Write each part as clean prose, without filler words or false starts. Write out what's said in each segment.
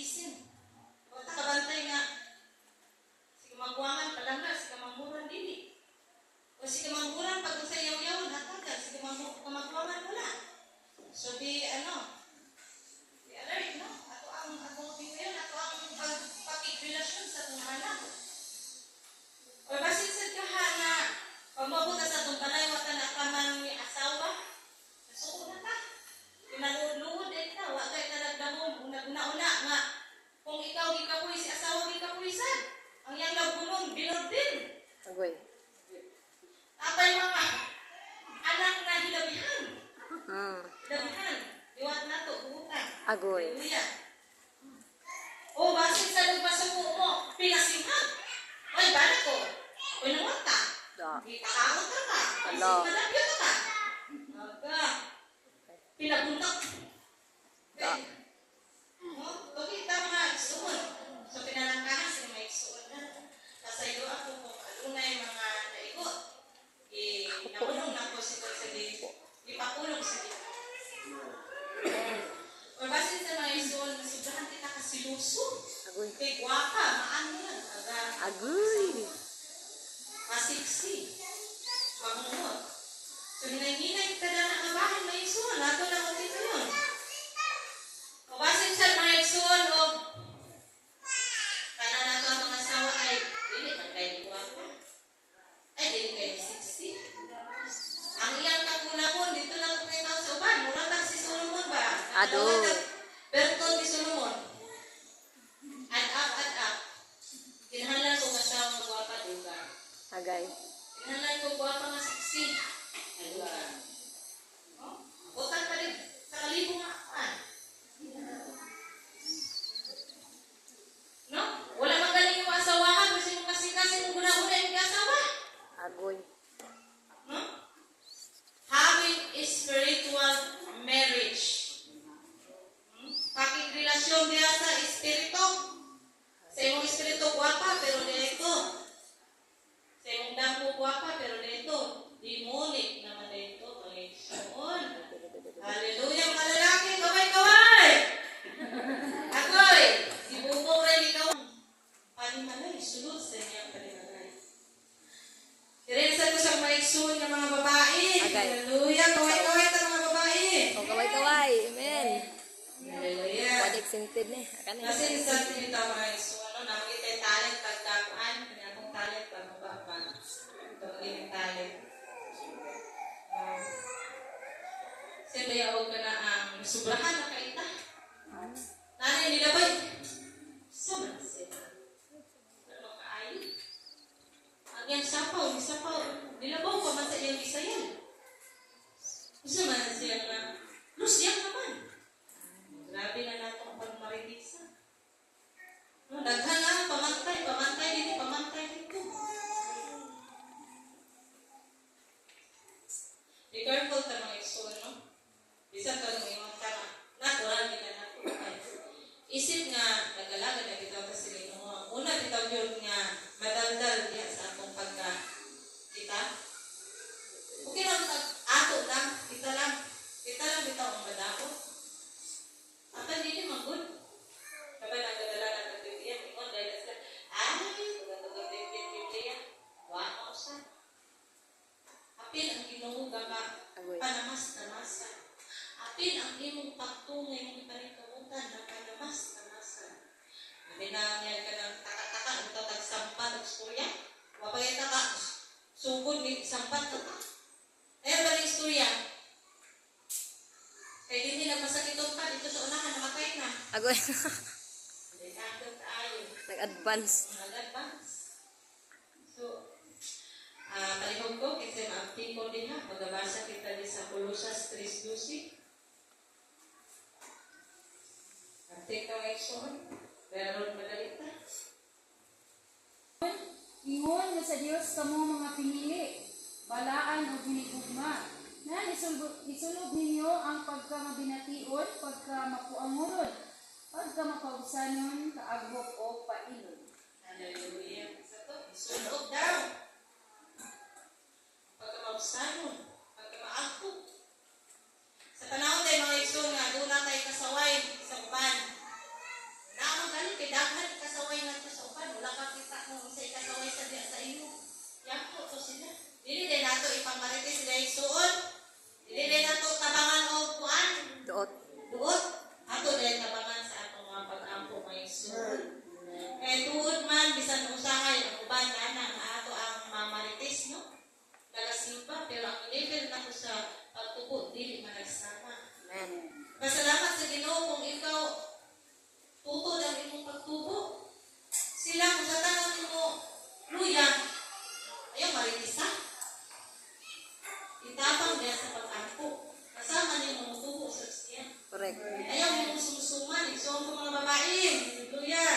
isin. O takabantay nga, sige magwangan palang na, sige mamuran dili. O sige mamuran pag sa yaw-yaw, hatagan, sige magwangan wala. So di alert, no? Ato ang opinion, ato ang pakikrelasyon sa itong anak. O basit sa kahana, pag mabuta sa itong balay, wata na kaman ni asawa, nasuko na ka. Pinaluhod din ka, wakay ka nagdamon, una-una nga. Kung ikaw gikapuy, si asawa gikapuisan. Ang yang labunon, binod din. Agoy. Atay mga anak na hilabihan. Hilabihan. Liwat na to, buhutan. Agoy. Hallelujah. O, basit sa nagpasuko mo, pinasimhag. Ay, bala ko. Ako'y nangwata. Itakawat ka ka. Hello. Malapyo ka ka. Aga. Pinabuntak. Okay, tama nga, igsuon. So, pinalangkahan sa mga igsuon na. Nasa iyo ako kung alunay mga naigot. Nakulong na po si Consalito. Ipakulong sa dito. O basin sa mga igsuon, nasubrahan kita kasiluso. Agoy. Kay guwapa, maano yan. Agoy. Masiksi. Pangungod. So, hinay-hinay kita na ang bahay na igsuon. Lato na mo dito yun. O basin sa mga igsuon, o kana na ito ang mga asawa ay dili man kayo guwapa. Ay, dili kayo 60. Ang iyang kakulangon, dito lang kayo sa uban. Mula lang si Solomon ba? Adoy. Berton ni Solomon. Add up. Kinahanglan ko asawa ng guwapa, duga. Agay. Kinahanglan ko guwapa nga 60. Ay, duga. Bukan pa rin. Sa kalibo nga. No? Wala magaling yung asawahan kasi yung kasi mong guna-guna yung asawa. Agoy. No? Having a spiritual marriage. Pakikrelasyon niya sa espiritu. Sa imong espiritu guwapa pero dito. Sa imong dampo guwapa pero dito. Demonic naman dito. Panginoon. Hallelujah mga lalaki. Kaway! Agoy! Si Bubo rin ikaw. Panimalay, sulod sa inyo panimalay. Dirensa ko sa maigsoon ng mga babae. Agay. Hallelujah! Kaway sa mga babae. O kaway-kaway. Amen. Hallelujah! Pwede sinted ni. Akan na. Kasi sa dito mga igsoon, nakikita yung talent pagdakuan. Kanya akong talent pagmababa. Ito magiging talent. Siyempre, yawag ka na ang subrahan na kaita. Nanay nila ba? Saman sila. Ano kaayo? Ang yung sapaw, nilabaw pa man sa iyang bisayan. Saman siya na, Lusyang naman. Grabe na nato ang pagmaritisa. Daghan na, pamantay dito. Be careful ka mga igsoon, no? Bisa ka nung imong tama. Natural kita na. Isip nga, nagalaga na kita kasi rin mo. Una, kita yun nga, madaldal diya sa atong pagka. Kita? Okay lang, ato lang, kita lang kita ang madako. Apa hindi magod? Kapag nagdadala ng nagbibigyan, ingon dahil sila, magandang bibigyan, wala ko sa. Apil ang ginuhuga ka, panamas-namasa. Apil ang imong pagtungay mong ipanikamutan na panamas-namasa. Binangyan ka ng taka-taka, ang tatagsampan ng istorya. Wapagay taka, sugod ni sampan ka ka. Ayan ba ng istorya? Kaya hindi nagmasakitong ka dito sa unahan, namatay na. Agoy. Nag-advance. Nag-advance. So, palihog ko, kasi ma-update ko din ha. Pagabasa kita din sa Colossus 3:12. Update ka ngayon soon. Pero madali ta. Ingon nga sa Dios kamo mga pinili, balaan o hinigugma. Na isulog ninyo ang pagkamabination, pagkamapuanguron, pagkamapausanon, kaagwok o painon. Hallelujah. Sa to, isulog daw. Pagkamausanon, pagkamaagpo. Sa panahon tayo mga igsoon nga, doon na tayo kasaway sa uban. Naman kay daghan kasaway nga to sa uban. Wala ka kita kung sa kasaway sa diya sa imo. Yan po to sila. Dili din nato ipamarites sila igsuon. Dili din nato tabangan o kuan. Duot. Duot. Ato din tabangan sa atong mga pag-ampo mga igsuon. Kaya tuod man, bisan usahay, ang uban na ato ang mamarites, no? Nagasimba, pero ang level na ko sa pagtubo, dili managsama. Amen. Pasalamat sa Ginoo kung ikaw tutod ang imong pagtubo. Sila kung sa tanong mo, luya, ayaw maritisa. Itabang niya sa pag-ampo. Kasama niya mong tubo sa Kristiyan. Correct. Ayaw mo sumsuman. Igsoon ko mga babae. Luya.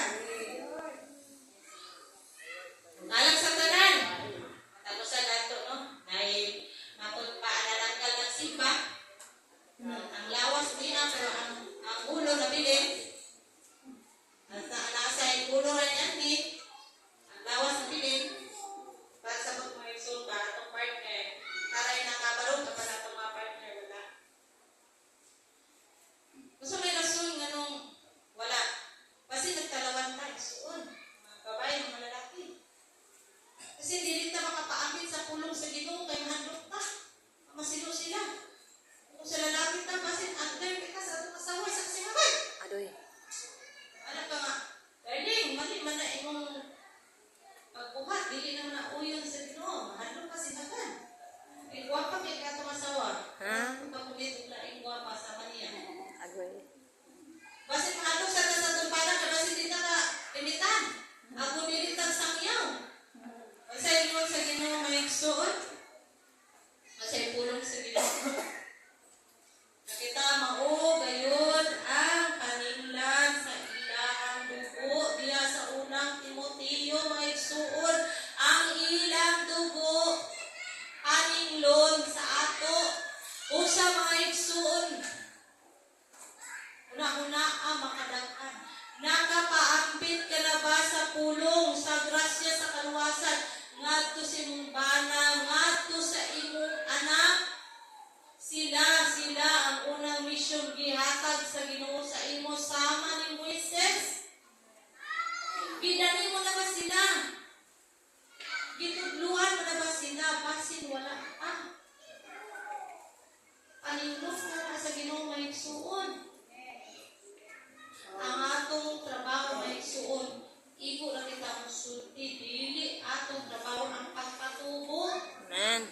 Alang sa tanan. Talusan nato, no? Dahil makon paalalangal ng simba. Ang lawas niya, pero ang ulo na bilin. At nasa yung ulo na yan, ang lawas na bilin. Para sa pagmahisong ba, itong partner. Taray na kabarong kapag itong mga partner, wala. Gusto may rason nga nung wala. Kasi nagtalawan tayo suon. Mga babae, mga lalaki. Kasi hindi ta makapaambit sa pulong sa Ginoo kay mahandok ta. Masilo sila. Kung sa lalaki ta, basin under kita sa atong kasaway sa kasihaman. Adoy. Ano ka nga? Darling, mali man na imong pagbuhat. Dili naman na uyon sa Ginoo. Mahandok ka sihagan. Ay, guwapa kay katong asawa. Ha? Kung kapulit, ulaing guwapa sa maniya. Agoy. Basin mahandok sa tumpanan na basin dito ka pinitan. Ako nilitan sa kiyaw. Sa ingon sa Ginoo may igsuon. Sa pulong sa Ginoo. Nakita mao gayon ang paninglan sa ilang dugo diya sa unang Timoteo may igsuon ang ilang dugo paninglon sa ato usa mga igsuon. Una-una ang makadaghan. Nakapaambit ka na ba sa pulong sa grasya sa kaluwasan ngadto sa imong bana, ngadto sa imong anak? Sila ang unang misyon gihatag sa Ginoo sa imo sama ni Moises. Gidani mo na ba sila? Gitudluhan mo na ba sila? Basin wala pa. Paninglos na sa Ginoo may igsuon. Ang atong trabaho may igsuon. Igo na kita ang sulti. Dili atong trabaho ang pagpatubo. Amen.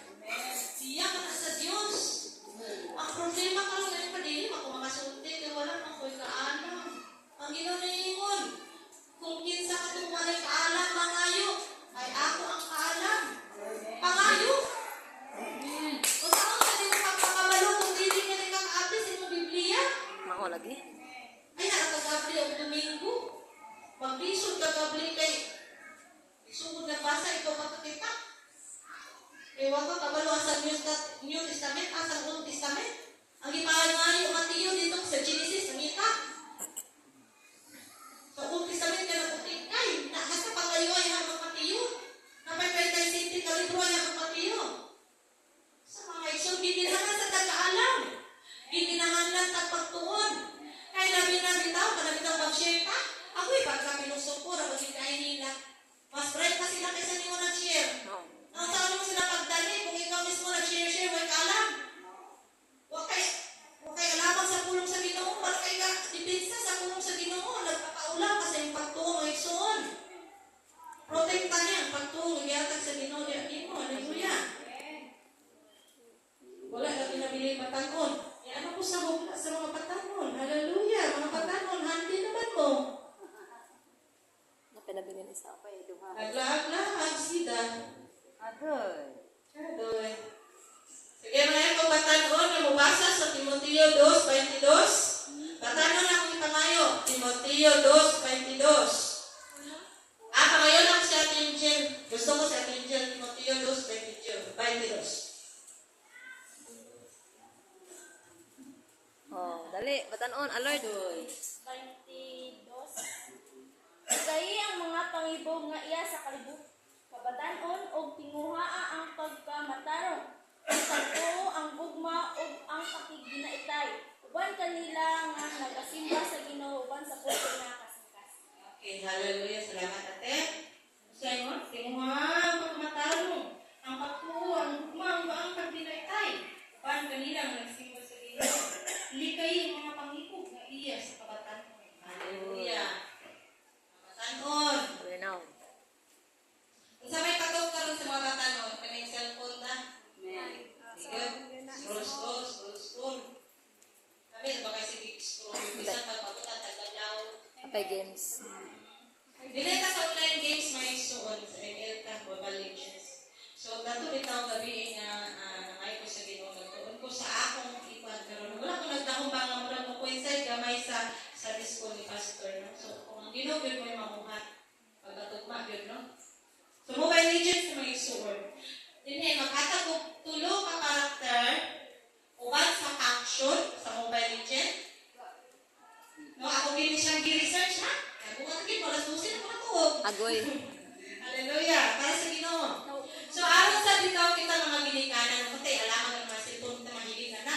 Siya ka na sa Diyos. Ang problema ka lang ngayon padili, ako mga sulti, kaya wala kang ko'y kaalam. Ang Ginoo na ingon, kung kinsa ka itong walay kaalam, mangayo, ay ako ang kaalam. Pangayo. Kung saan ka din pagkakabalo, kung dili ka din kakaabdi sa imong Biblia, Mao lagi. ay nakakagabli ang Domingo. Magbisod kagabli kay isugod na basa, ikaw makakita. Ewan ko, kabalo sa New Testament, sa Old Testament. Ang ipahangayo Mateo dito sa Genesis, ang ita. Sa Old Testament ka naputing kay, nasa pangayo ay habang Mateo. Napay tayo sinti ka libro ay habang Mateo. Sa mga isyon, giginahan sa tagaalam. Giginahan lang sa pagtuon. Kaya nabi tao, panabitaw mag-share ka. Ako'y pagkapilusok ko, napagin kain nila. Mas bright pa sila kaysa ni mo nag-share. No. Ang saan mo sila pagdali kung ikaw mismo nag-share, huwag ka alam. Huwag kay alamang sa pulong sa Ginoo, huwag kay ka dipinsa sa pulong sa Ginoo, nagpapaulang kasi yung pagtuong ay igsoon. Protekta niya ang pagtuong, iatag sa Ginoo, di mo, hallelujah. Wala na pinabili patanon. Ano po sa hukla sa mga patanon? Hallelujah, mga patanon, handi naman mo. Napinabilin isa pa duha. Naglaag-laag sida. Agoy. Adoy. Sige, mga ito, batanon na mabasa sa Timoteo 2:22. Batanon na kung ipangayo. Timoteo 2:22. Pangayon ako si Ate Angel. Gusto ko si Ate Angel, Timoteo 2:22. Oh, dali, batanon, alert. Adoy. 22. Kay ang mga pangibog nga iya sa kabatanon og tinguhaa ang pagkamatarong. Tagpo ang gugma og ang pakiginaitay. Uban kanila nga nagasimba sa Ginoo uban sa puso nga kasingkas. Okay, Hallelujah. Salamat, ate. Say mo, tinguha, pagmatarong. Ang pagtuo, ang gugmang, ang pagdinaytay. Pan kanila, nagsimba sa Ginoo. Likay ang mga pangipog na iya sa kabatanon. Hallelujah. Kabatanon. Renown. Kung sa may katog karon sa mga batanon, kaming cellphone na. Sige. Scroll. Kami, baka sige scroll. Bisan pagpagutan, tagalaw. Apay games. Dili ka sa online games may suon sa ML ka Mobile Legends. So dato bitaw gabi nga nangay ko sa Ginoo nagtuon ko sa akong ipan karon wala ko nagdahom ba nga murag mo coincide gamay sa disco ni pastor no. So kung ang Ginoo gyud mo mamuhat pagkatugma gyud no. So Mobile Legends may suon. Dinhi maghatag og tulo ka karakter uban sa action sa Mobile Legends. No ako gini siyang gi-research ha. Bukan lagi para susin ako natuog. Agoy. Hallelujah. Para sa Ginoo. So aron sa bitaw kita mga ginikanan, kasi alaman ng mga cellphone kita mahilig na.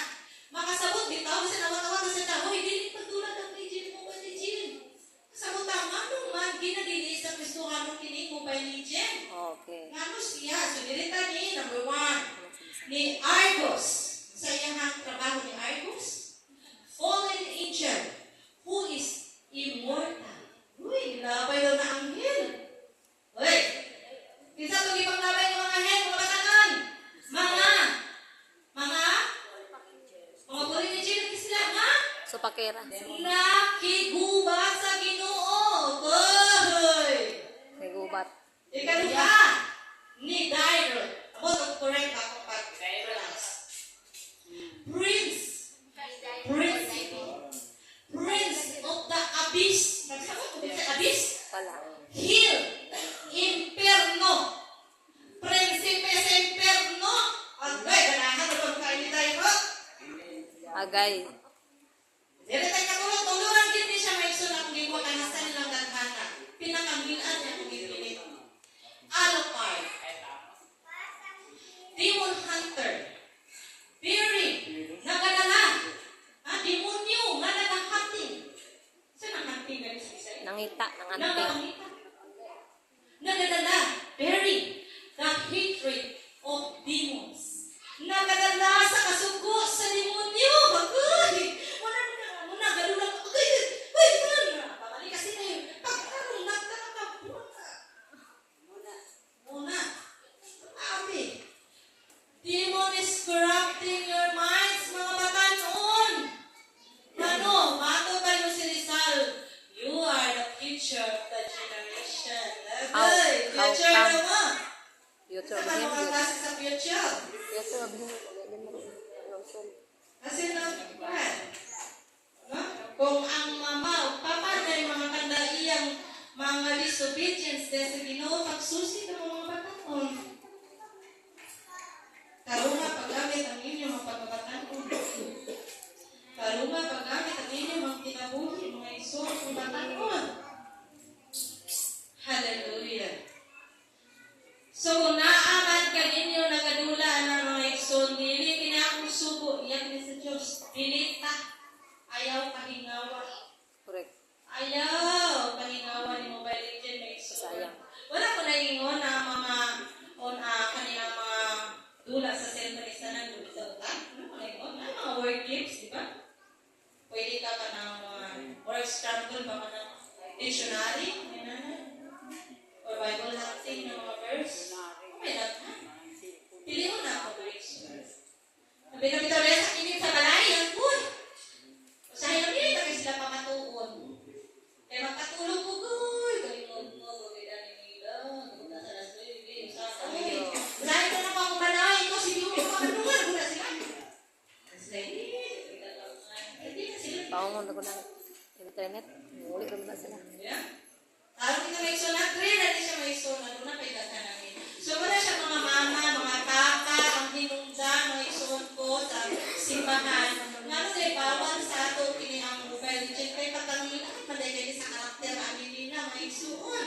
Makasabot bitaw kasi nawatawa ka sa tao, hindi pagtulad ng Legion Mobile Legion. Kasabot ang manong man ginadili sa Kristohan ng kining Mobile Legion. Okay. Ngano siya? So dirita ni number 1 ni Argos. Sa iyang trabaho ni Argos, fallen angel who is immortal. Uy, nilabay daw na anghel. Uy, kinsa itong ipanglabay ng mga anghel, mga batanon? Mga puri ni Jin, sila, ha? So pakera. Nakigubat sa Ginoo. Uy! May gubat. Ikaduha, ni Dairo. Abo, correct ako pag relax. Prince of the Abyss. Nagsama ko sa Abyss? Wala. Hill, Inferno, Prinsipe sa Inferno. Agay, ganahan na bang kain ni tayo? Agay. Dili tayo katulog, tuluran din siya may sunak kung giwa kanasan nilang daghana. Pinakanggilan niya kung gipilit. Alucard, Demon Hunter, Fury, nagadala, demonyo, nga nag-hunting. Saan ang hunting ganun sa isa? Nangita, nanganting. Nagadala, bearing the hatred of demons. Nagadala sa kasugo sa demonyo. Agay! Wala galulang. Agay! Uy! Pabalik kasi na yun. Pagkarong nagtataka. Muna. Abi. Demon is corrupting your minds, mga batanon. Ano? Mato ba mo si Rizal? You are the future of the generation. Agay! Future How na mo. YouTube Sa him. mga klase sa future. YouTube him. Kasi nagkuhan. No? Kung ang mama o papa na yung mga kandaiyang mga disobedience dahil sa Ginoo, pagsusi ng mga batanon. Karunga paggamit ang inyong mga pagbabatanon. Karunga paggamit ang inyong mga kinabuhi, mga iso, mga batanon. Hallelujah. So, naaman ka ninyo nagadula ng mga igsoon, dili tinakong subo, iyak ni sa Diyos, dili ta, ayaw kahingawa. Correct. Ayaw kahingawa ni Mobile Legend na igsoon. Sayang. Wala ko naingon na mga kanilang mga dula sa cellphone istanan dula. Ano ko naingon? Na mga word games, di ba? Pwede ka ng word scramble, baka ng dictionary, or Bible hunting ng mga verse. Okay lang, ha? Pili mo na ako, verse. Nabinabitaw rin sa kinig sa balay, ang good. Usahin na pinita kayo sila pamatuon. Kaya magkatulog ko, guy. Galingon mo, gawin nila. Nasa las 9, usahin. Usahin ko na pa akong balay. Ito, si Diyo, makanungan. Guna sila. Sila, hindi na sila. Paungon ako ng internet. Muli ko na sila. Yeah. Talo kita may sulat, rin na siya may sulat. Doon na kay daghan namin. So, wala siya mga mama, mga papa, ang hinungdan, mga isuon ko sa simbahan. Nga mo tayo, bawal sa ato, kini ang Mobile Legend. Kaya patanong nila, ay panday kayo sa karakter, ang hindi na, mga isuon.